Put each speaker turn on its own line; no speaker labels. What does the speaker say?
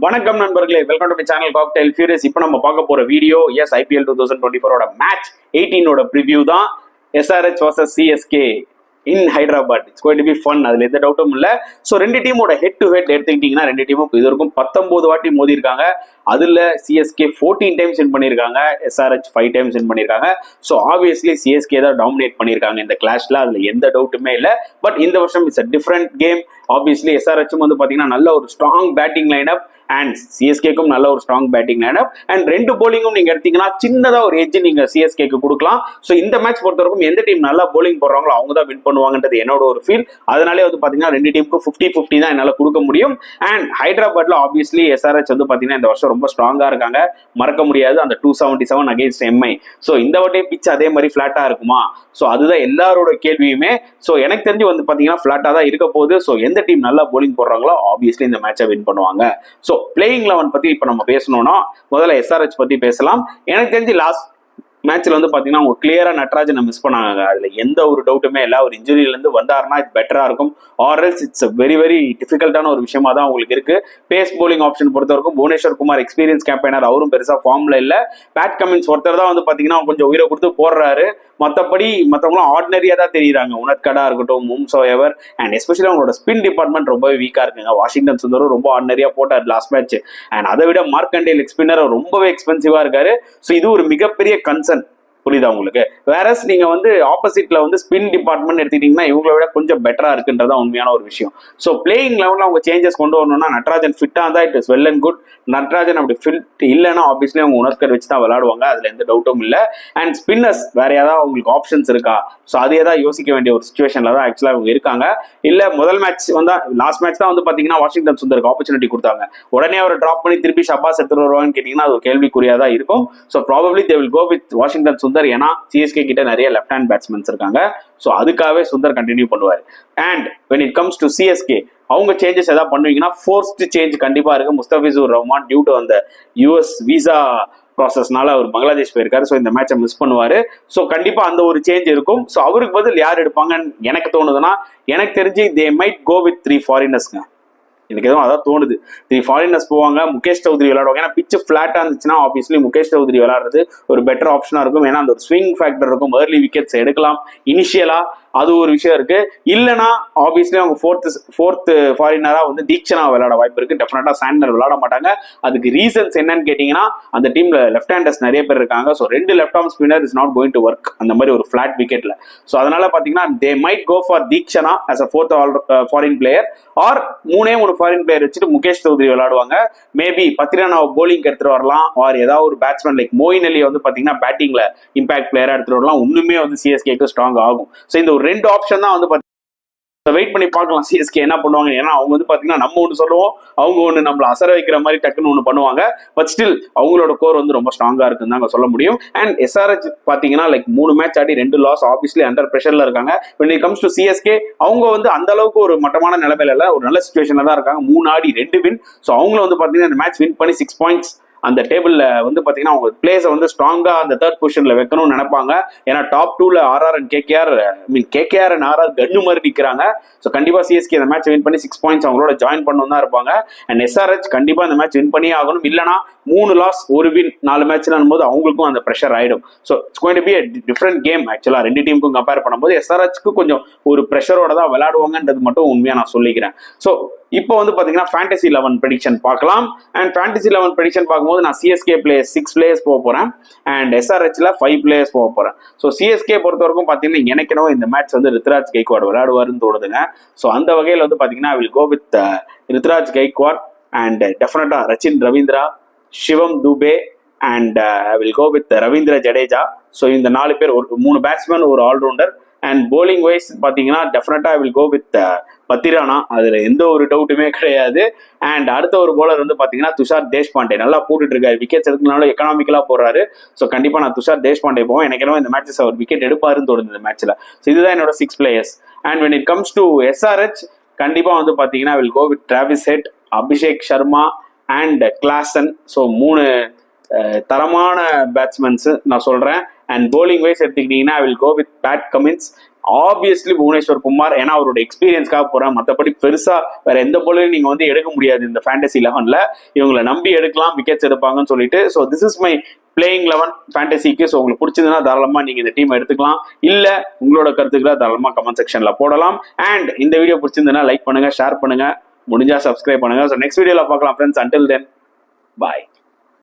வணக்கம் நண்பர்களே, welcome to my channel cocktail furious. இப்போ நம்ம பார்க்க போற வீடியோ IPL 2024 மேட்ச் 18 ப்ரிவியூ தான். SRH vs CSK in Hyderabad. It's going to B fun, அதுல எந்த டவுட்டும் இல்லை. ஸோ ரெண்டு டீமோட ஹெட் டு ஹெட் எடுத்துக்கிட்டீங்கன்னா ரெண்டு டீமும் இது வரைக்கும் 19 வாட்டி மோதி இருக்காங்க. அதுல CSK 14 டைம்ஸ் வின் பண்ணியிருக்காங்க, SRH 5 டைம்ஸ் வின் பண்ணியிருக்காங்க. ஸோ ஆப்வியஸ்லி CSK தான் டாமினேட் பண்ணியிருக்காங்க இந்த கிளாஷ்ல, அதுல எந்த டவுட்டுமே இல்லை. பட் இந்த வருஷம் it's a different game. Obviously SRHம் வந்து பாத்தீங்கன்னா நல்ல ஒரு ஸ்ட்ராங் பேட்டிங் லைனப் அண்ட் CSKக்கும் நல்ல ஒரு ஸ்ட்ராங் பேட்டிங் லைனப் அண்ட் ரெண்டு போலிங்கும் நீங்க எடுத்தீங்கன்னா சின்னதா ஒரு எட்ஜ் நீங்க CSKக்கு கொடுக்கலாம். ஸோ இந்த மேட்ச் பொறுத்தவரைக்கும் எந்த டீம் நல்லா போலிங் போடுறாங்களோ அவங்க தான் வின் பண்ணுவாங்கன்றது என்னோட ஒரு ஃபீல். அதனாலே வந்து பாத்தீங்கன்னா ரெண்டு டீமுக்கு 50-50 தான் என்னால கொடுக்க முடியும். அண்ட் ஹைதராபாத்ல ஆப்வியஸ்லி SRH வந்து பாத்தீங்கன்னா இந்த வருஷம் ரொம்ப ஸ்ட்ராங்கா இருக்காங்க, மறக்க முடியாது. அந்த 277 அகேன்ஸ்ட் MI. ஸோ இந்த வாட்டி பிச் அதே மாதிரி ஃபிளாட்டா இருக்குமா? ஸோ அதுதான் எல்லாரோட கேள்வியுமே. ஸோ எனக்கு தெரிஞ்சு வந்து பாத்தீங்கன்னா ஃபிளாட்டா தான் இருக்க போகுது. ஸோ எந்த டீம் நல்லா போலிங் போடுறாங்களோ ஆப்வியஸ்லி இந்த மேட்சை வின் பண்ணுவாங்க. ஸோ பிளேயிங் 11 பத்தி இப்ப நம்ம பேசணும்னா முதல்ல SRH பத்தி பேசலாம். எனக்கு தெரிஞ்சு லாஸ்ட் மேட்ச்ல வந்து பாத்தீங்கன்னா அவங்க கிளியரா நட்ராஜனை மிஸ் பண்ணாங்க. அதுல எந்த ஒரு டவுட்டுமே இல்லை. ஒரு இன்ஜுரியில இருந்து வந்தாருன்னா இது பெட்டரா இருக்கும். ஆர்எல்ஸ் இட்ஸ் வெரி வெரி டிஃபிகல்ட்டான ஒரு விஷயமா தான் உங்களுக்கு இருக்கு. பேஸ் போலிங் ஆப்ஷன் பொறுத்த வரைக்கும் புவனேஸ்வர் குமார் எக்ஸ்பீரியன்ஸ் கேம்பெயினர், அவரும் பெருசா ஃபார்ம்ல இல்ல. பேட் கமின்ஸ் ஒருத்தர் தான் வந்து பாத்தீங்கன்னா கொஞ்சம் உயிரை கொடுத்து போடுறாரு. மற்றபடி மற்றவங்களும் ஆர்டினரியா தான் தெரியுறாங்க. உனத்கடா இருக்கட்டும், மும்சோ எவர் அண்ட் எஸ்பெஷலி அவங்களோட ஸ்பின் டிபார்ட்மெண்ட் ரொம்பவே வீக்கா இருக்குங்க. வாஷிங்டன் சுந்தரும் ரொம்ப ஆர்டினரியா போட்டார் லாஸ்ட் மேட்ச். அண்ட் அதை விட மார்க்கண்டேல் ஸ்பின்னர் ரொம்பவே எக்ஸ்பென்சிவா இருக்காரு. ஸோ இது ஒரு மிகப்பெரிய கன்சர்ன். புரியுதா உங்களுக்கு? வேறஸ் நீங்க வந்து ஆப்போசிட்ல வந்து ஸ்பின் டிபார்ட்மெண்ட் எடுத்துக்கிட்டீங்கன்னா இவங்களை விட கொஞ்சம் பெட்டரா இருக்குன்றதா உண்மையான ஒரு விஷயம். ஸோ பிளேயிங் லெவலில் அவங்க சேஞ்சஸ் கொண்டு வரணும்னா நட்ராஜன் ஃபிட்டா இருந்தா it is well and good. Natarajan அப்படி ஃபிட் இல்லைன்னா ஆப்வியஸ்லி அவங்க உணர்கர் வச்சு தான் விளையாடுவாங்க, அதுல எந்த டவுட்டும் இல்லை. அண்ட் ஸ்பின்னர்ஸ் வேற ஏதாவது உங்களுக்கு ஆப்ஷன்ஸ் இருக்கா? ஸோ அதே தான் யோசிக்க வேண்டிய ஒரு சுச்சுவேஷன்ல தான் ஆக்சுவலா அவங்க இருக்காங்க. இல்ல முதல் மேட்ச் வந்தா லாஸ்ட் மேட்ச் தான் வந்து பாத்தீங்கன்னா வாஷிங்டன் சுந்தருக்கு ஆப்பர்ச்சுனிட்டி கொடுத்தாங்க, உடனே அவரை டிராப் பண்ணி திருப்பி ஷபாஸ் எடுத்துட்டு வருவாங்கன்னு கேட்டீங்கன்னா அது ஒரு கேள்விக்குறியா தான் இருக்கும். So probably they will go with Washington Sundar. ஏன்னா CSK கிட்ட நிறைய லெஃப்ட் ஹேண்ட் பேட்ஸ்மேன்ஸ் இருக்காங்க. ஸோ அதுக்காகவே சுந்தர் கண்டினியூ பண்ணுவார். And when it comes to CSK அவங்க சேஞ்சஸ் ஏதாவது பண்ணுவீங்கன்னா ஃபோர்ஸ்ட் சேஞ்ச் கண்டிப்பா இருக்கு. முஸ்தபிசூர் ரஹ்மான் டியூ டு அந்த US விசா ப்ராசஸ்னால அவர் பங்களாதேஷ் போயிருக்காரு. ஸோ இந்த மேட்சை மிஸ் பண்ணுவாரு. ஸோ கண்டிப்பா அந்த ஒரு சேஞ்ச் இருக்கும். ஸோ அவருக்கு பதில் யார் எடுப்பாங்கன்னு எனக்கு தோணுதுன்னா, எனக்கு தெரிஞ்சு தே மைட் கோ வித் 3 ஃபாரினர்ஸ்ங்க. எனக்கு எதுவும் அதான் தோணுது. 3 ஃபாரினர்ஸ் போவாங்க, முகேஷ் சௌத்ரி விளையாடுவாங்க. ஏன்னா பிச்சு ஃபிளாட்டா இருந்துச்சுன்னா ஆப்வியஸ்லி முகேஷ் சௌத்ரி விளையாடுறது ஒரு பெட்டர் ஆப்ஷனா இருக்கும். ஏன்னா அந்த ஒரு ஸ்விங் ஃபேக்டர் இருக்கும், ஏர்லி விக்கெட்ஸ் எடுக்கலாம் இனிஷியலா, அது ஒரு விஷயம் இருக்கு. இல்லைன்னா ஆப்வியஸ்லி அவங்க ஃபோர்த் ஃபாரினரா வந்து தீக்ஷனா விளையாட வாய்ப்பு இருக்கு. டெஃபினட்டா சாண்டர் விளையாட மாட்டாங்க. அதுக்கு ரீசன்ஸ் என்னன்னு கேட்டீங்கன்னா அந்த டீம்ல லெஃப்ட் ஹேண்டர்ஸ் நிறைய பேர் இருக்காங்க. So 2 left arm spinner is not going to work அந்த மாதிரி ஒரு ஃபிளாட் விக்கெட்ல. ஸோ அதனால பாத்தீங்கன்னா they might go for Theekshana as a 4th foreign player or 3 foreign player வச்சுட்டு முகேஷ் சௌத்ரி விளையாடுவாங்க. மேபி பத்திரானாவை போலிங் எடுத்துட்டு வரலாம். ஆர் ஏதாவது ஒரு பேட்ஸ்மேன் லைக் மோயின் அலி வந்து பாத்தீங்கன்னா பேட்டிங்ல இம்பாக்ட் பிளேயரா எடுத்துட்டு வரலாம். இன்னுமே வந்து CSKக்கு ஸ்ட்ராங் ஆகும். ஸோ இந்த ஒரு 2 ஆப்ஷன் தான் வந்து வெயிட் பண்ணி பார்க்கலாம் CSK என்ன பண்ணுவாங்க. ஏன்னா அவங்க வந்து பாத்தீங்கன்னா நம்ம ஒன்று சொல்லுவோம், அவங்க ஒன்று நம்மள அசர வைக்கிற மாதிரி டக்குன்னு ஒன்று பண்ணுவாங்க. பட் ஸ்டில் அவங்களோட கோர் வந்து ரொம்ப ஸ்ட்ராங்கா இருக்குன்னு தான் சொல்ல முடியும். அண்ட் SRH பாத்தீங்கன்னா லைக் 3 மேட்ச் ஆடி 2 லாஸ், ஆப்வியஸ்லி அண்டர் பிரஷர்ல இருக்காங்க. when it comes to CSK அவங்க வந்து அந்த அளவுக்கு ஒரு மட்டமான நிலைமையில இல்ல, ஒரு நல்ல சிச்சுவேஷன்ல தான் இருக்காங்க. 3 ஆடி 2 வின். ஸோ அவங்களும் வந்து பாத்தீங்கன்னா இந்த மேட்ச் வின் பண்ணி 6 பாயிண்ட்ஸ் அந்த டேபிள்ல வந்து பாத்தீங்கன்னா அவங்க பிளேஸை வந்து ஸ்ட்ராங்கா அந்த 3rd பொசிஷன்ல வைக்கணும்னு நினைப்பாங்க. ஏன்னா டாப் 2ல RR and KKR and RR கன்னு மாதிரி நிக்கிறாங்க. ஸோ கண்டிப்பா CSK இந்த மேட்ச் வின் பண்ணி 6 பாயிண்ட்ஸ் அவங்களோட ஜாயின் பண்ணணும் தான் இருப்பாங்க. அண்ட் SRH கண்டிப்பா இந்த மேட்ச் வின் பண்ணியே ஆகணும். இல்லைனா 3 லாஸ் 1 வின் 4 மேட்ச்ல போது அவங்களுக்கும் அந்த ப்ரெஷர் ஆயிடும். So it's going to be a different game actually. ரெண்டு டீமுக்கும் கம்பேர் பண்ணும்போது SRHக்கு கொஞ்சம் ஒரு ப்ரெஷரோட தான் விளையாடுவாங்கன்றது மட்டும் உண்மையா நான் சொல்லிக்கிறேன். ஸோ இப்போ வந்து பாத்தீங்கன்னா ஃபேண்டசி 11 ப்ரெடிக்ஷன் பார்க்கலாம். அண்ட் ஃபேண்டசி 11 ப்ரெடிக்ஷன் பார்க்கும்போது நான் CSK பிளேயர்ஸ் 6 பிளேயர்ஸ் போக போறேன் அண்ட் SRHல 5 பிளேயர்ஸ் போக போறேன். ஸோ CSK பொறுத்த வரைக்கும் பாத்தீங்கன்னா எனக்கு என்னவோ இந்த மேட்ச் வந்து ரித்ராஜ் கைக்வாட் விளையாடுவாருன்னு தோணுதுங்க. ஸோ அந்த வகையில் வந்து பாத்தீங்கன்னா I will go with Ruturaj Gaikwad and டெஃபினட்டா Rachin Ravindra, Shivam Dube and I will go with Ravindra Jadeja. So இந்த 4 பேர், ஒரு 3 பேட்ஸ்மேன், ஒரு ஆல்ரவுண்டர். அண்ட் போலிங் வைஸ் பாத்தீங்கன்னா டெஃபினட்டா I will go with Pathirana, அதுல எந்த ஒரு டவுட்டுமே கிடையாது. அண்ட் அடுத்த ஒரு போலர் வந்து பாத்தீங்கன்னா துஷார் தேஷ்பாண்டே நல்லா போட்டுட்டு இருக்காரு. விக்கெட்ஸ் எடுக்கனால எக்கனாமிக்கலா போடுறாரு. ஸோ கண்டிப்பா நான் துஷார் தேஷ்பாண்டே போவோம். எனக்கு என்ன இந்த மேட்சஸ் அவர் விக்கெட் எடுப்பாருன்னு தோணுது இந்த மேட்ச்ல. ஸோ இதுதான் என்னோட 6 players. And when it comes to SRH கண்டிப்பா வந்து பாத்தீங்கன்னா I will go with Travis Head, Abhishek Sharma and Klaasen. So 3 தரமான பேட்ஸ்மேன்ஸ் நான் சொல்றேன். அண்ட் போலிங் வைஸ் எடுத்துக்கிட்டீங்கன்னா I will go with Pat Cummins. Obviously Bhuvneshwar Kumar, ஏன்னா அவரோட எக்ஸ்பீரியன்ஸ்க்காக போறேன். மற்றபடி பெருசா வேற எந்த போலையும் நீங்க வந்து எடுக்க முடியாது இந்த ஃபேண்டசி 11ல. இவங்களை நம்பி எடுக்கலாம், விக்கெட்ஸ் எடுப்பாங்கன்னு சொல்லிட்டு. So this is my playing 11 ஃபேண்டசிக்கு. ஸோ உங்களுக்கு பிடிச்சதுன்னா தாராளமா நீங்க இந்த டீம் எடுத்துக்கலாம். இல்ல உங்களோட கருத்துக்களை தாராளமா கமெண்ட் செக்ஷன்ல போடலாம். அண்ட் இந்த வீடியோ பிடிச்சிருந்ததுன்னா லைக் பண்ணுங்க, ஷேர் பண்ணுங்க, முடிஞ்சா சப்ஸ்கிரைப் பண்ணுங்க. ஸோ நெக்ஸ்ட் வீடியோல பார்க்கலாம் ஃப்ரெண்ட்ஸ். அன்டில் தென் பாய்.